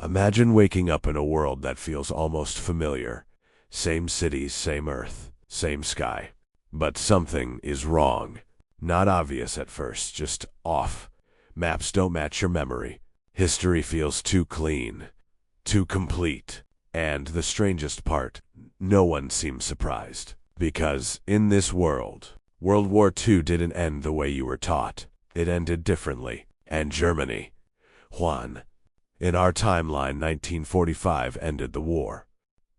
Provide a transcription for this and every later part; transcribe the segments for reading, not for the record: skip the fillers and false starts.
Imagine waking up in a world that feels almost familiar. Same cities, same earth, same sky. But something is wrong. Not obvious at first, just off. Maps don't match your memory. History feels too clean, too complete. And the strangest part, no one seems surprised. Because in this world, World War II didn't end the way you were taught. It ended differently. And Germany, Juan. In our timeline, 1945 ended the war.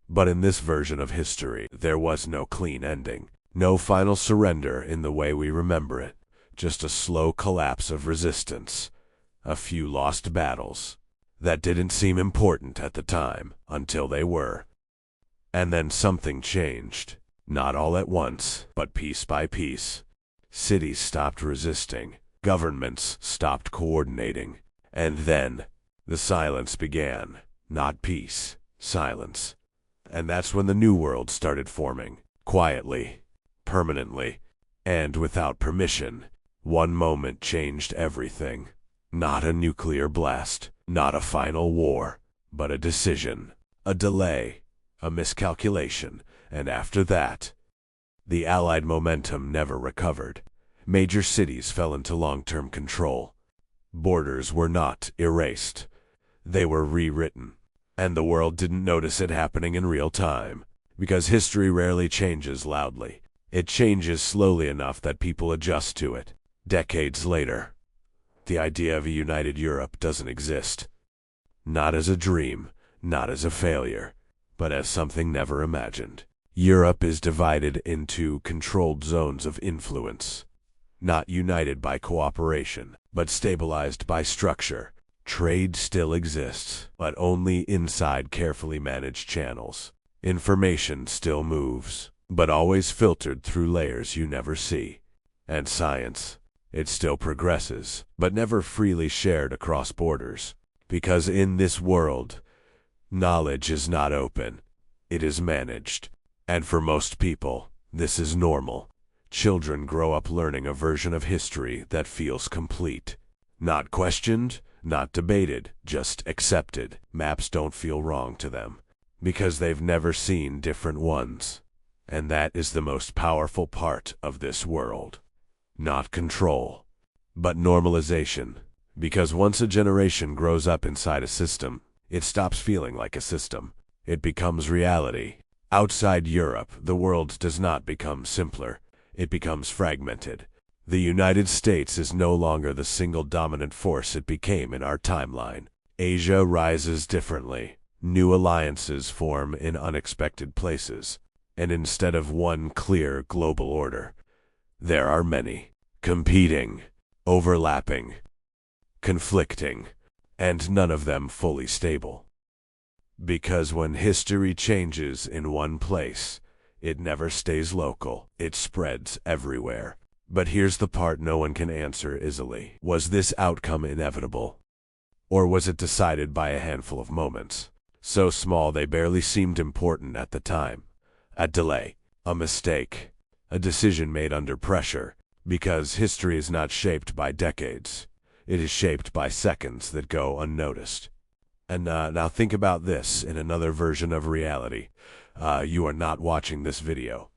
But in this version of history, there was no clean ending. No final surrender in the way we remember it. Just a slow collapse of resistance. A few lost battles that didn't seem important at the time, until they were. And then something changed. Not all at once, but piece by piece. Cities stopped resisting. Governments stopped coordinating. And then the silence began. Not peace, silence. And that's when the New World started forming. Quietly, permanently, and without permission. One moment changed everything. Not a nuclear blast, not a final war, but a decision, a delay, a miscalculation, and after that, the Allied momentum never recovered. Major cities fell into long-term control. Borders were not erased. They were rewritten. And the world didn't notice it happening in real time, because history rarely changes loudly. It changes slowly enough that people adjust to it. Decades later, the idea of a united Europe doesn't exist. Not as a dream, not as a failure, but as something never imagined. Europe is divided into controlled zones of influence, not united by cooperation, but stabilized by structure. Trade still exists, but only inside carefully managed channels. Information still moves, but always filtered through layers you never see. And science, it still progresses, but never freely shared across borders. Because in this world, knowledge is not open, it is managed. And for most people, this is normal. Children grow up learning a version of history that feels complete. Not questioned, not debated, just accepted. Maps don't feel wrong to them, because they've never seen different ones. And that is the most powerful part of this world. Not control, but normalization. Because once a generation grows up inside a system, it stops feeling like a system. It becomes reality. Outside Europe, the world does not become simpler. It becomes fragmented. The United States is no longer the single dominant force it became in our timeline. Asia rises differently. New alliances form in unexpected places. And instead of one clear global order, there are many, competing, overlapping, conflicting, and none of them fully stable. Because when history changes in one place, it never stays local, it spreads everywhere. But here's the part no one can answer easily. Was this outcome inevitable? Or was it decided by a handful of moments, so small they barely seemed important at the time? A delay, a mistake, a decision made under pressure, because history is not shaped by decades. It is shaped by seconds that go unnoticed. And now think about this in another version of reality. You are not watching this video.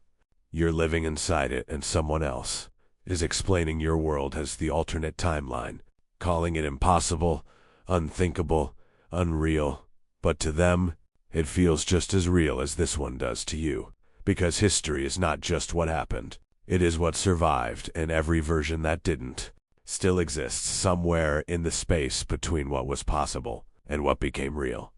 You're living inside it, and someone else is explaining your world as the alternate timeline, calling it impossible, unthinkable, unreal. But to them, it feels just as real as this one does to you. Because history is not just what happened. It is what survived, and every version that didn't still exists somewhere in the space between what was possible and what became real.